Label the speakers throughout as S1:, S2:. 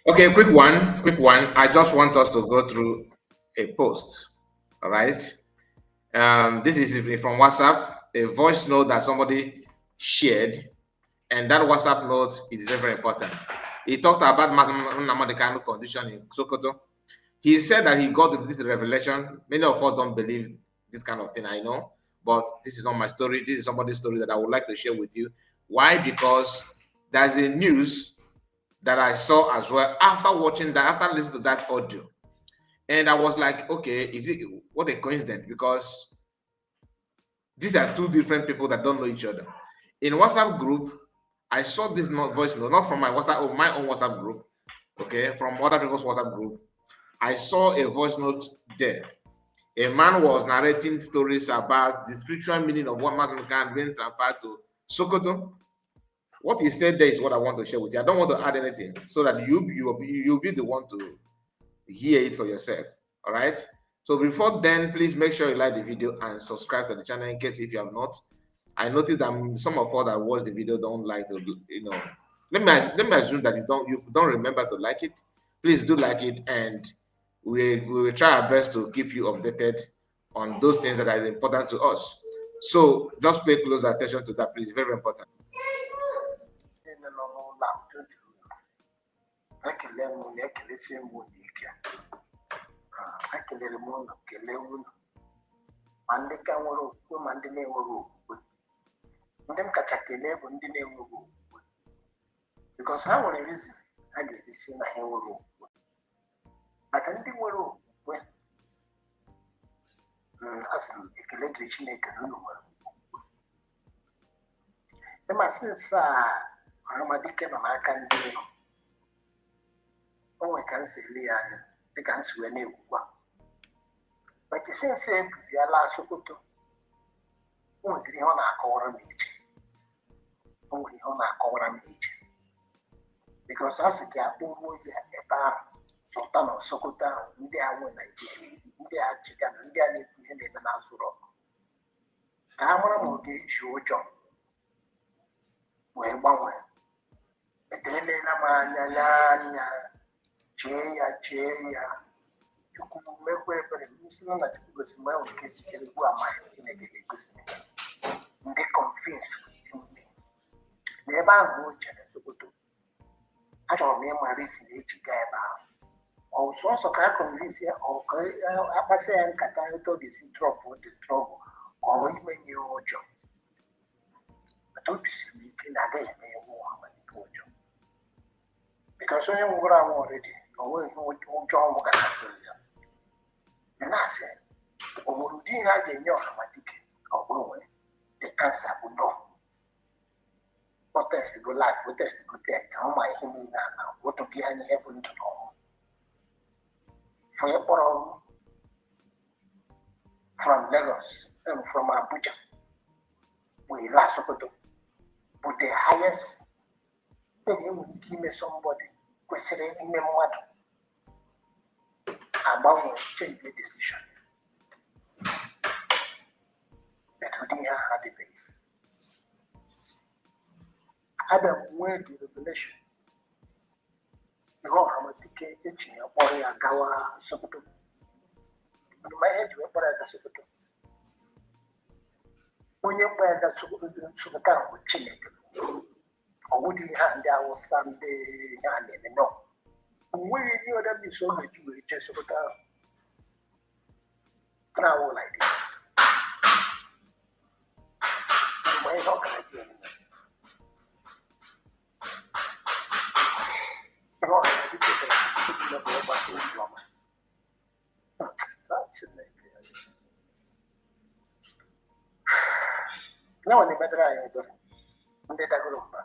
S1: Okay, quick one, quick one. I just want us to go through a post. All right. This is from WhatsApp, a voice note that somebody shared, and that WhatsApp note is very, very important. He talked about Nnamudi Kanu condition in Sokoto. He said that he got this revelation. Many of us don't believe this kind of thing, I know, but this is not my story. This is somebody's story that I would like to share with you. Why? Because there's a news that I saw as well after watching that, after listening to that audio. And I was like, okay, is it what a coincidence? Because these are two different people that don't know each other. In WhatsApp group, I saw this voice note, not from my WhatsApp or my own WhatsApp group, okay, from other people's WhatsApp group. I saw a voice note there. A man was narrating stories about the spiritual meaning of what man can being transferred to Sokoto. What he said there is what I want to share with you. I don't want to add anything so that you'll be the one to hear it for yourself. All right. So before then, please make sure you like the video and subscribe to the channel in case if you have not. I noticed that some of us that watch the video don't like to, let me assume that you don't remember to like it. Please do like it, and we will try our best to keep you updated on those things that are important to us. So just pay close attention to that, please. Very, very important.
S2: Ekelere m unu kelee unu ma ndị ka nwere okwukwe ma ndị na-enweghị okwukwe. Ndị m kacha kelee bụ ndị na-enweghị okwukwe, because ha nwere reason ha ga-eji si na ha enweghị okwukwe. Maka ndị nwere okwukwe, asị m ekele dịrị Chineke na unu nwere okwukwe. Ịmasị nsa Amadike nọ n'aka ndị iro, o nwere ka m si ele ya anya dịka m si wee na-ekwukwa. But since ebuziela Sokoto, o nweziri ihe ọ na-akọwara m iche. O nwere ihe ọ na-akọwara m iche. Because a sị ka akpọruo ya ebe ahụ, Sultan of Sokoto ahụ, ndị a nwe Naijiria, ndị a chịga na ndị a na-ekwu ihe na-eme n'azụ ụlọ, ka ha mara ma ọ ga-eji ụjọ wee gbanwee. Etelela m anya n'anya, chee ya. Chukwu mekwa ebere m si na Chukwu gosi mgbe ahụ nke sitere ugbu a ma Chineke ga-egosi ndị convince me n'ebe ahụ o jere Sokoto. Achọrọ m ịma reason eji gaa ebe ahụ. Ọ sọsọ ka a convince ya, ọ ka akpasị ya nkata etu ọ ga-esi drop the struggle, ọ imenye ụjọ. But obi siri m ike na agaghị eme ya nwa Amadike ụjọ, because onye nwụrụ anwụ already, o nweghị ụjọ ọnwụ ga na-atụzi ya. Na-asị o nwere ụdị ihe a ga-enye Amadike ọgbanwe. The answer bụ no. O test go life, o test go death, ka ụma ihe niile a na otogi anya ihe bụ ndụ na ọnwụ. Fonye kpọrọ ọrụ from Lagos and from Abuja wee laa Sokoto bụ the highest thing enwere ike ime somebody kwesịrị ime mmadụ. Agbanwe change the decision. But ụdị ihe ahụ adịbeghị. Abịa m nwee the revelation. Ihe Amadike eji ya kpọrọ ya gawa Sokoto. Ma ihe eji kpọrọ ya ga Sokoto, onye kpọrọ ya ga Sokoto ahụ bụ Chineke. Ọ bụghị ihe a ndị Awụsa ndị ihe a na-eme, no. Onweghị ihe ọdọ mmiri so ga-eji wee jee Sokoto ahụ. Travel like this. Mgbe ihe ọ gara dị eme. Ihe ọ gara dị eme Sokoto bụ ịgbasa ozi ọma. Ya nwa na-emedere anyị ebere ndị dagoro mba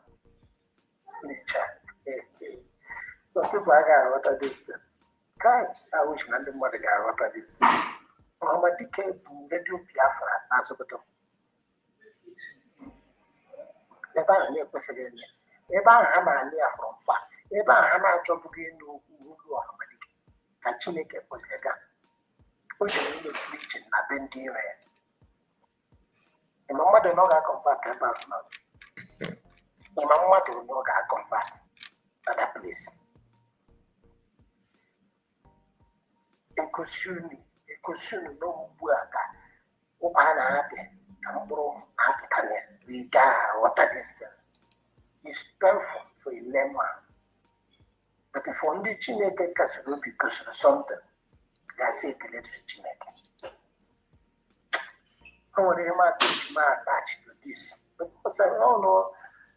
S2: na-eche. Some people ga-aghọta this thing. I wish na ndị mmadụ ga-aghọta this thing. Amadike bụ redio Biafra na Sokoto. Ebe ahụ na-ekwesịghị enye. Ebe ahụ ha mara ya from far. Ebe ahụ ha na-achọbụghị ịnụ okwu olu Amadike. Ka Chineke kpọzie ga. O jere ime preaching na be ndị ire ya. Ịma mmadụ na ọ ga-akọmbat ebe ahụ na. Ịma mmadụ na ọ ga-akọmbat na that place. ekosunu n'ugbu a ka ụkwa na-apị ka mkpụrụ na-apụta na we water this thing. It's painful for a layman. But if only Chineke kasiri obi gosiri something, ga-asị ekele dịrị Chineke. O nwere ihe ma attached to this. Because I don't know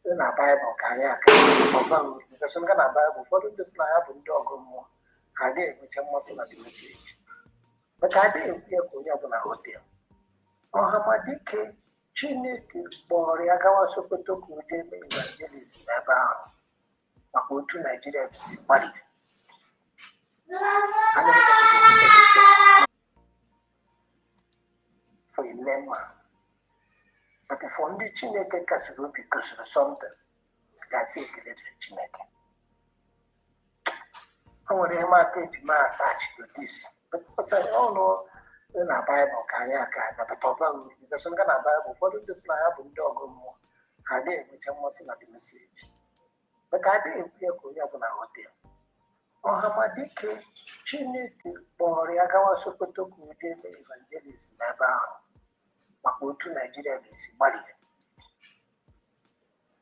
S2: in the Bible ka anyị aka ọba uru. Because nga na Bible ụfọdụ ndị sị na ya bụ ndị ọgụ mmụọ ha ga-enwecha mmasị na the message. Maka adịghị ekwu ya ka onye ọbụla ghọta. Ọhamadike Chineke kpọrọ ya gawa Sokoto ka o jee mee evangelism ebe ahụ maka otu Naijiria ga-esi gbaliri. For a layman. But if ndị Chineke kasiri obi gosiri something, ga-asị ekele dịrị Chineke. O nwere ihe ma attached to this. Because I don't know in the Bible ka anyị aka aga ọba uru. Because nga na Bible ụfọdụ ndị sị na ya bụ ndị ọgụ mmụọ ha ga-enwecha mmasị na the message. Maka adịghị ekwu ya ka onye ọbụla ghọta. Ọhamadike Chineke kpọrọ ya gawa Sokoto ka o jee mee evangelism ebe ahụ maka otu Naijiria ga-esi gbaliri.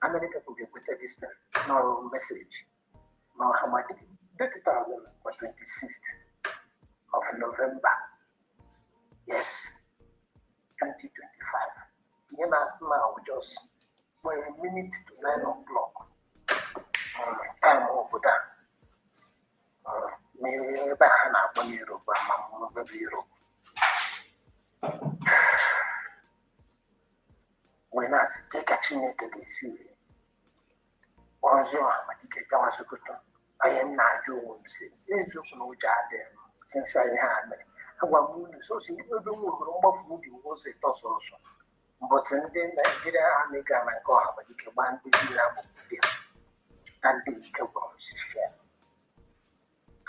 S2: How many people ga-ekweta this no message? Na Ọhamadike detectara on the 26th of November. Yes, 2025. Here now just for a minute to 9 o'clock. Time over there. Ebe ha na-akpọ n'Europe ma mbe Europe. Wee na-asị ke ka Chineke ga-esi ọzọ Ọhamadike gawa Sokoto. Anyị na-ajụ onwe m sị eziokwu na ụjọ adịghị m sinsa ihe a mere. Agwa m unu sosi ebe m nwere mgbafu ubi ụzọ ịtọ sọsọ mbọsị ndị Naijiria amị gara na nke Ọhamadike gbaa ndị niile agbụgbụ na ndị ike gwọrọ si fịa.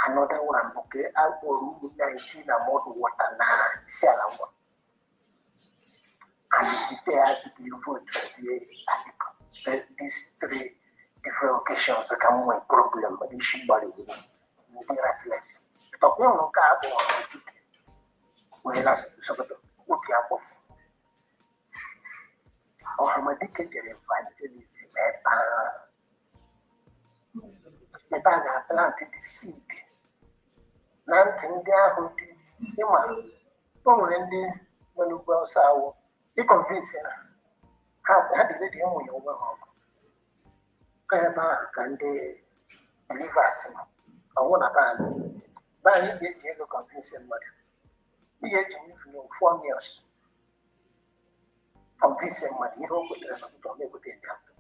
S2: Another one bụ nke akpọrọ ugwu 19 na mọdụ wọta na isi ala ngwa. And the players will vote here. These three different occasions that come with problem, but you should body with them. Restless. But we don't care about it. We last Sokoto. We care about. Ọhamadike jere evangelism ebe a ga-plant the seed. Na ntị ndị ahụ dị ịma o nwere ndị nọ n'ugwu Awụsa awụ ịkọnvinsi na ha dị ready ịmụ ya onwe ha ọgụ. Ka ebe ahụ ka ndị believers nọ ọwụ na be anyị ga-eji ego kọnvinsi mmadụ. Ị ga-eji fọmiọs kọnvinsi mmadụ ihe o kwetere na ụtọ na-ekweta ndị ahụ.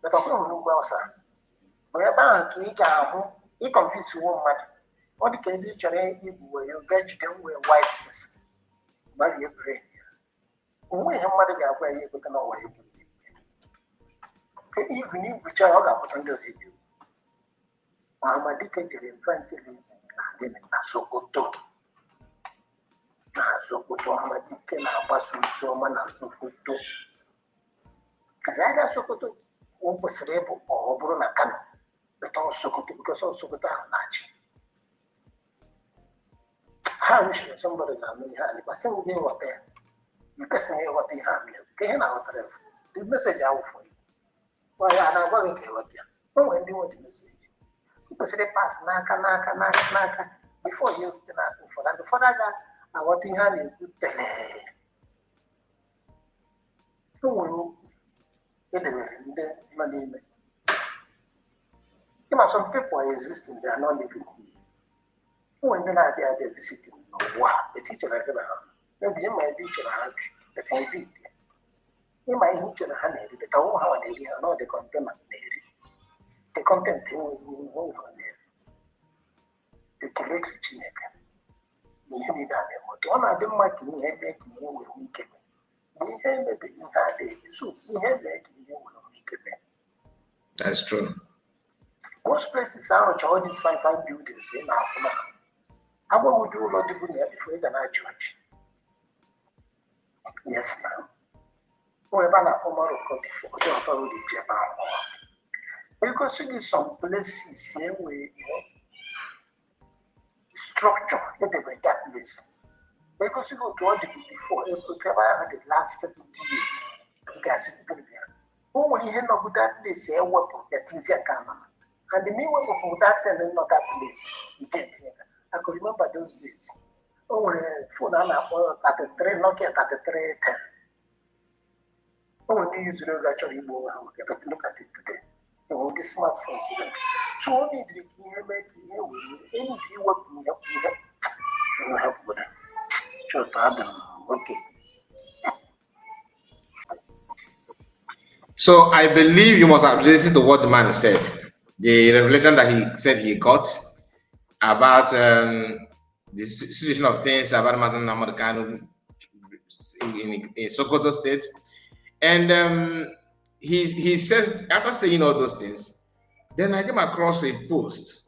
S2: Beta ọkwa nwere ugwu Awụsa bụ ebe ahụ ka ị ga-ahụ ịkọnvinsi nwo mmadụ. Ọ dị ka ebe ị chọrọ igbu wee ga jide nwee white person gbarie brain ya. Onwe ihe mmadụ ga-agwa ya ekweta na ọwa egwu even igbucha ya ọ ga-apụta ndị ọzọ ebi. Ọhamadike jere evangelism na Sokoto. Na Sokoto Ọhamadike na-agbasa ozi ọma na Sokoto. Kazi aga Sokoto o kwesịrị ịbụ ọ bụrụ na Kanu beta Sokoto because Sokoto ahụ na-achị. Ha wishiri somebody ga-anụ ihe a dịkwasị ndị nghọta ya. The person ịghọta ihe a mere ka ihe na-aghọtara efu. The message ahụ for you. Nwaanyị a na-agwa gị ka ịghọta ya. O nwere ndị nwe the message. O kwesịrị pas n'aka before ya erute n'aka ụfọdụ. And ụfọdụ aga-aghọta ihe a na-ekwu telee. O nwere okwu edebere ndị nọ n'ime. Some people are existing, they are not living here. When they are there visiting, wow, the teacher like that. Maybe you might be a but I did. You might hit your hand, but I won't have an area, not the content of the content in there. The correct Chineke. You need that. One of them might be making you will make it. We have maybe you had it, so he had making you will make it.
S1: That's true.
S2: Most places are all these fine buildings in Africa. How would you not do that before you can church? Yes, ma'am. We're about to before you have already Japan. You can see some places here where structure in the that place. Because you go to all the before, if you had the last 70 years, you guys are going to be. Who will you know that place? A weapon that is a camera. And the main weapon for that and not that place, you get it. I could remember those days. Oh, phone at the 3, Nokia at the 310. Oh, we use those actually more. But look at it today. Oh, the smartphones. So only the make any what we have okay.
S1: So I believe you must have listened to what the man said. The revelation that he said he got about the situation of things about Nnamudi Kanu in Sokoto State. And he says, after saying all those things, then I came across a post,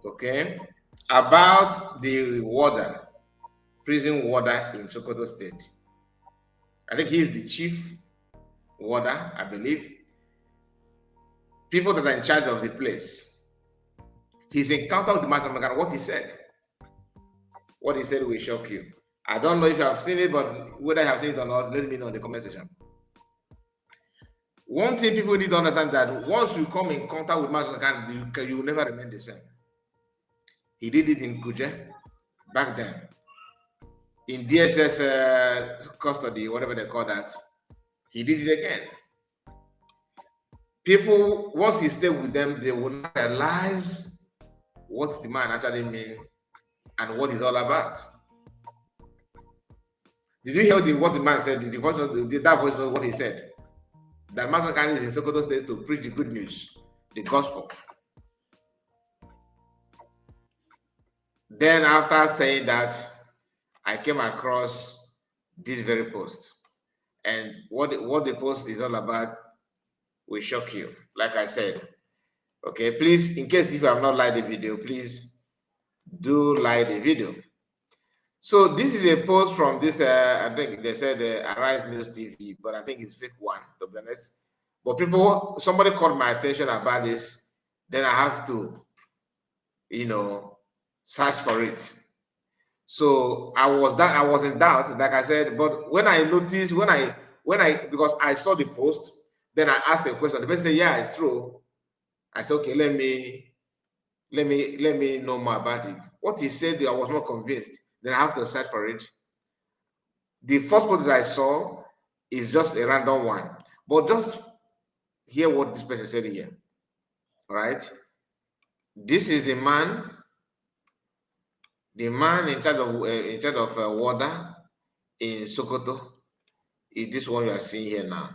S1: okay, about the warder, prison warder in Sokoto State. I think he's the chief warder, I believe. People that are in charge of the place. His encounter with the Master Magana, what he said will shock you. I don't know if you have seen it, but whether you have seen it or not, let me know in the comment section. One thing people need to understand that once you come in contact with Master Magana, you will never remain the same. He did it in Kuje back then. In DSS custody, whatever they call that, he did it again. People, once he stayed with them, they will not realize what the man actually means and what he's all about. Did you hear what the man said? Did that voice know what he said? That Master Kanu is in Sokoto State to preach the good news, the gospel. Then after saying that, I came across this very post. And what the post is all about will shock you, like I said. Okay, please, in case if you have not liked the video, please do like the video. So this is a post from this, I think they said Arise News TV, but I think it's fake one, to be honest. But somebody called my attention about this, then I have to, search for it. So I was in doubt, like I said, but when I noticed, because I saw the post, then I asked a question. The person said, yeah, it's true. I said, okay, let me know more about it. What he said, I was not convinced. Then I have to search for it. The first post that I saw is just a random one, but just hear what this person said here. All right. This is the man in charge of water in Sokoto. Is this one you are seeing here now?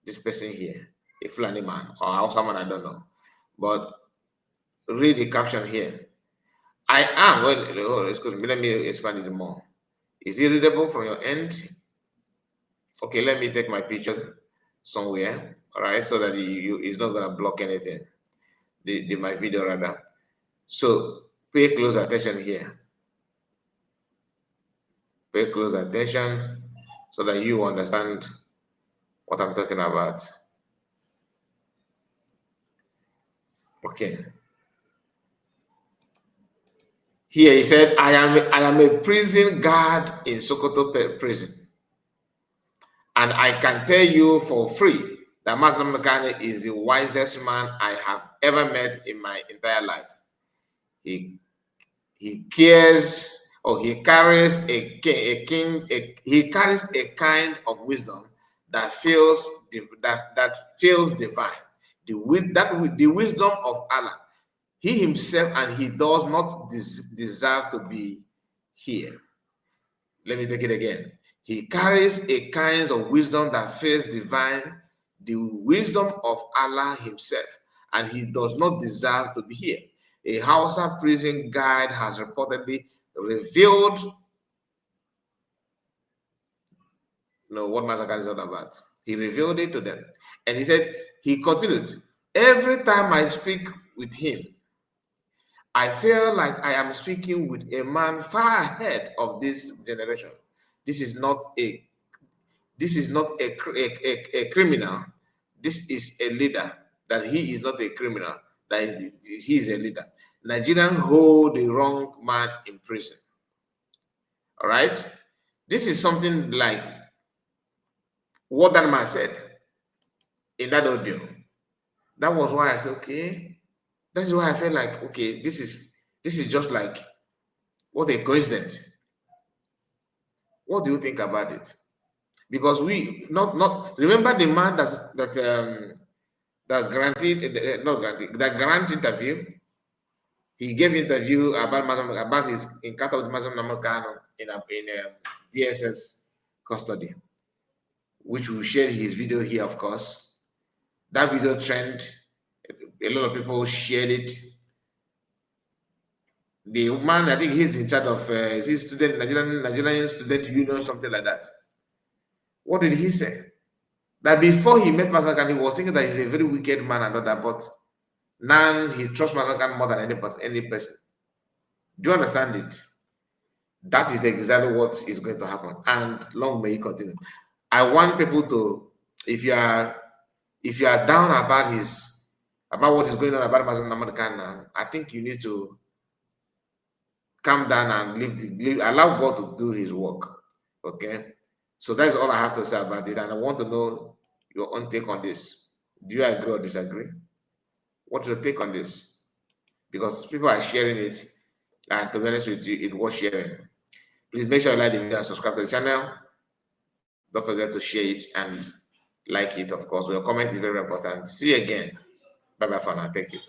S1: This person here, a Fulani man or Hausa man, I don't know. But read the caption here. I am, excuse me, let me expand it more. Is it readable from your end? Okay, let me take my picture somewhere, all right, so that it's not going to block anything, my video rather. So pay close attention here. Pay close attention so that you understand what I'm talking about. Okay. Here he said, I am a prison guard in Sokoto prison. And I can tell you for free that Master Nnamdi is the wisest man I have ever met in my entire life. He carries a kind of wisdom that feels divine. The wisdom of Allah. He himself and he does not deserve to be here. Let me take it again. He carries a kind of wisdom that feels divine, the wisdom of Allah himself, and he does not deserve to be here. A Hausa prison guide has reportedly revealed what Massacre is all about. He revealed it to them. And he said, he continued, every time I speak with him, I feel like I am speaking with a man far ahead of this generation. This is not a criminal. This is a leader. That he is not a criminal. That he is a leader. Nigerians hold the wrong man in prison. All right? This is something like what that man said in that audio. That was why I said, okay. That is why I felt like, okay, this is just like what a coincidence. What do you think about it? Because we not remember the man that granted not granted that grant interview. He gave interview about his encounter with Mazam Namakano in DSS custody, which we shared his video here, of course. That video trend, a lot of people shared it. The man, I think he's in charge of is he student Nigerian student union, something like that. What did he say? That before he met Masakan, he was thinking that he's a very wicked man and all that, but now he trusts Masakan more than any person. Do you understand it? That is exactly what is going to happen, and long may it continue. I want people to, if you are down about what is going on about Masakan now, I think you need to calm down and allow God to do His work. Okay, so that's all I have to say about it, and I want to know your own take on this. Do you agree or disagree? What's your take on this? Because people are sharing it, and to be honest with you, it was sharing. Please make sure you like the video and subscribe to the channel. Don't forget to share it and like it, of course. Your comment is very important. See you again. Bye bye for now. Thank you.